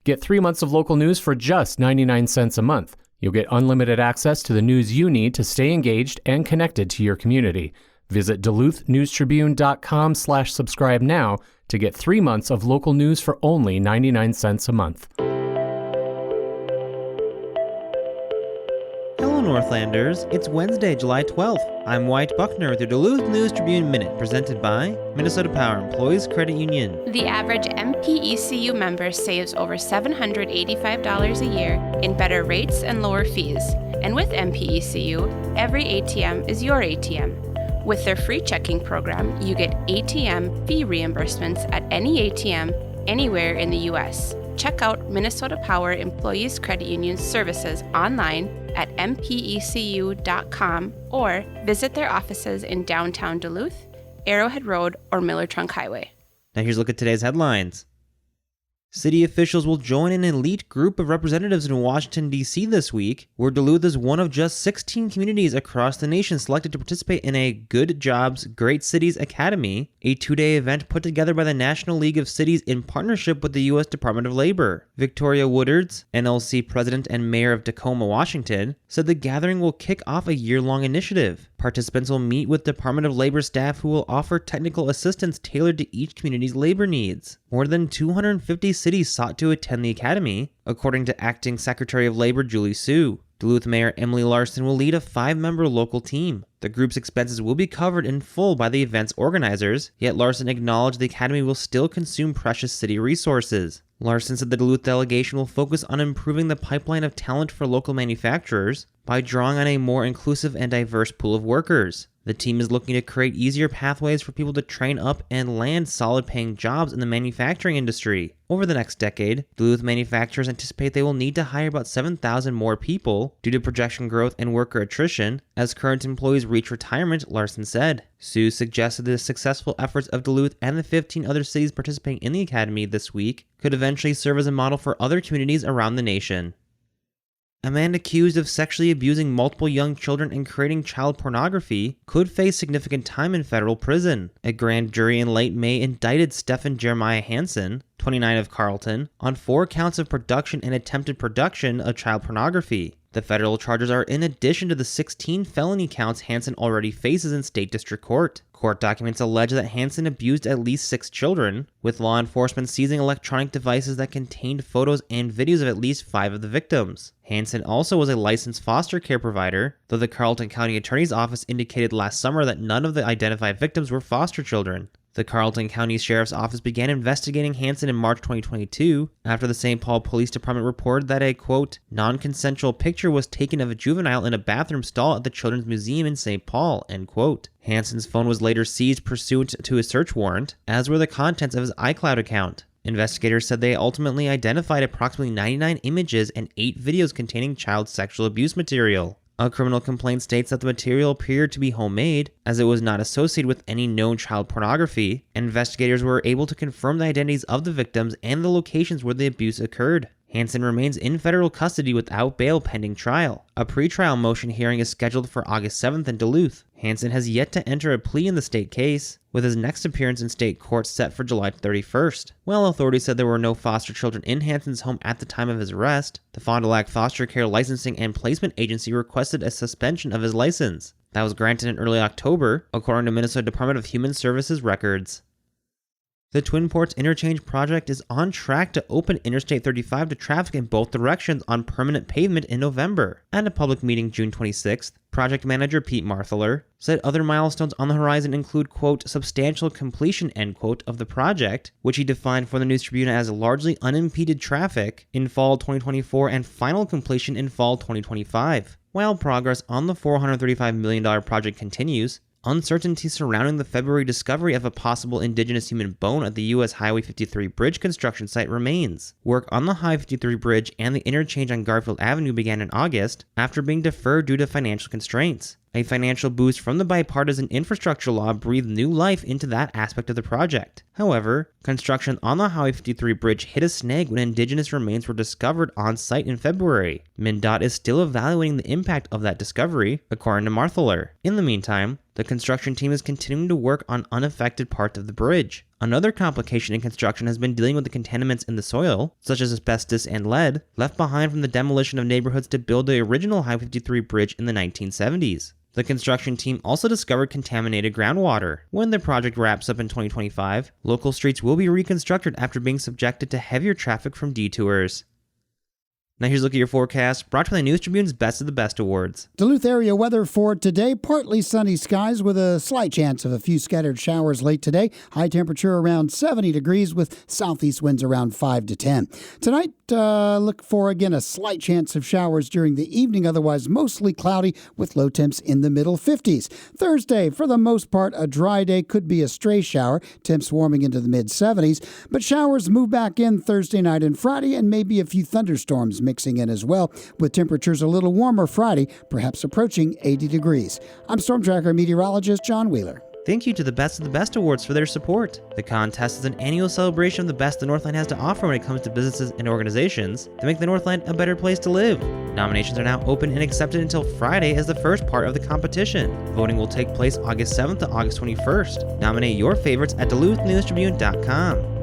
Get 3 months of local news for just 99 cents a month. You'll get unlimited access to the news you need to stay engaged and connected to your community. Visit duluthnewstribune.com/subscribe now to get 3 months of local news for only 99 cents a month. Hello, Northlanders. It's Wednesday, July 12th. I'm Wyatt Buckner with your Duluth News Tribune Minute, presented by Minnesota Power Employees Credit Union. The average MPECU member saves over $785 a year in better rates and lower fees. And with MPECU, every ATM is your ATM. With their free checking program, you get ATM fee reimbursements at any ATM anywhere in the U.S. Check out Minnesota Power Employees Credit Union's services online at mpecu.com or visit their offices in downtown Duluth, Arrowhead Road, or Miller Trunk Highway. Now here's a look at today's headlines. City officials will join an elite group of representatives in Washington, D.C. this week, where Duluth is one of just 16 communities across the nation selected to participate in a Good Jobs, Great Cities Academy, a 2-day event put together by the National League of Cities in partnership with the U.S. Department of Labor. Victoria Woodards, NLC president and mayor of Tacoma, Washington, said the gathering will kick off a year-long initiative. Participants will meet with Department of Labor staff who will offer technical assistance tailored to each community's labor needs. More than 250 cities sought to attend the academy, according to Acting Secretary of Labor Julie Sue. Duluth Mayor Emily Larson will lead a 5-member local team. The group's expenses will be covered in full by the event's organizers, yet Larson acknowledged the academy will still consume precious city resources. Larson said the Duluth delegation will focus on improving the pipeline of talent for local manufacturers by drawing on a more inclusive and diverse pool of workers. The team is looking to create easier pathways for people to train up and land solid-paying jobs in the manufacturing industry. Over the next decade, Duluth manufacturers anticipate they will need to hire about 7,000 more people due to projection growth and worker attrition as current employees reach retirement, Larson said. Sue suggested the successful efforts of Duluth and the 15 other cities participating in the academy this week could eventually serve as a model for other communities around the nation. A man accused of sexually abusing multiple young children and creating child pornography could face significant time in federal prison. A grand jury in late May indicted Stephen Jeremiah Hansen, 29 of Carlton, on 4 counts of production and attempted production of child pornography. The federal charges are in addition to the 16 felony counts Hansen already faces in state district court. Court documents allege that Hansen abused at least 6 children, with law enforcement seizing electronic devices that contained photos and videos of at least 5 of the victims. Hansen also was a licensed foster care provider, though the Carlton County Attorney's Office indicated last summer that none of the identified victims were foster children. The Carlton County Sheriff's Office began investigating Hansen in March 2022 after the St. Paul Police Department reported that a, quote, non-consensual picture was taken of a juvenile in a bathroom stall at the Children's Museum in St. Paul, end quote. Hansen's phone was later seized pursuant to a search warrant, as were the contents of his iCloud account. Investigators said they ultimately identified approximately 99 images and 8 videos containing child sexual abuse material. A criminal complaint states that the material appeared to be homemade, as it was not associated with any known child pornography, and investigators were able to confirm the identities of the victims and the locations where the abuse occurred. Hansen remains in federal custody without bail pending trial. A pretrial motion hearing is scheduled for August 7th in Duluth. Hansen has yet to enter a plea in the state case, with his next appearance in state court set for July 31st. While authorities said there were no foster children in Hansen's home at the time of his arrest, the Fond du Lac Foster Care Licensing and Placement Agency requested a suspension of his license. That was granted in early October, according to Minnesota Department of Human Services records. The Twin Ports Interchange project is on track to open Interstate 35 to traffic in both directions on permanent pavement in November. At a public meeting June 26th, project manager Pete Martheler said other milestones on the horizon include, quote, substantial completion, end quote, of the project, which he defined for the News Tribune as largely unimpeded traffic in fall 2024 and final completion in fall 2025. While progress on the $435 million project continues, uncertainty surrounding the February discovery of a possible indigenous human bone at the U.S. Highway 53 bridge construction site remains. Work on the Highway 53 bridge and the interchange on Garfield Avenue began in August after being deferred due to financial constraints. A financial boost from the bipartisan infrastructure law breathed new life into that aspect of the project. However, construction on the Highway 53 bridge hit a snag when indigenous remains were discovered on site in February. MnDOT is still evaluating the impact of that discovery, according to Martheler. In the meantime, the construction team is continuing to work on unaffected parts of the bridge. Another complication in construction has been dealing with the contaminants in the soil, such as asbestos and lead, left behind from the demolition of neighborhoods to build the original Highway 53 bridge in the 1970s. The construction team also discovered contaminated groundwater. When the project wraps up in 2025, local streets will be reconstructed after being subjected to heavier traffic from detours. Now here's a look at your forecast, brought to you by the News Tribune's Best of the Best Awards. Duluth area weather for today, partly sunny skies with a slight chance of a few scattered showers late today. High temperature around 70 degrees with southeast winds around 5 to 10. Tonight, look for, again, a slight chance of showers during the evening, otherwise mostly cloudy with low temps in the middle 50s. Thursday, for the most part, a dry day, could be a stray shower, temps warming into the mid-70s, but showers move back in Thursday night and Friday, and maybe a few thunderstorms mixing in as well, with temperatures a little warmer Friday, perhaps approaching 80 degrees. I'm Storm Tracker meteorologist John Wheeler. Thank you to the Best of the Best Awards for their support. The contest is an annual celebration of the best the Northland has to offer when it comes to businesses and organizations to make the Northland a better place to live. Nominations are now open and accepted until Friday as the first part of the competition. Voting will take place August 7th to August 21st. Nominate your favorites at duluthnewstribune.news.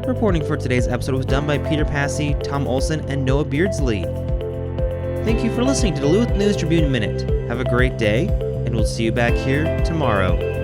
Reporting for today's episode was done by Peter Passy, Tom Olson, and Noah Beardsley. Thank you for listening to Duluth News Tribune Minute. Have a great day, and we'll see you back here tomorrow.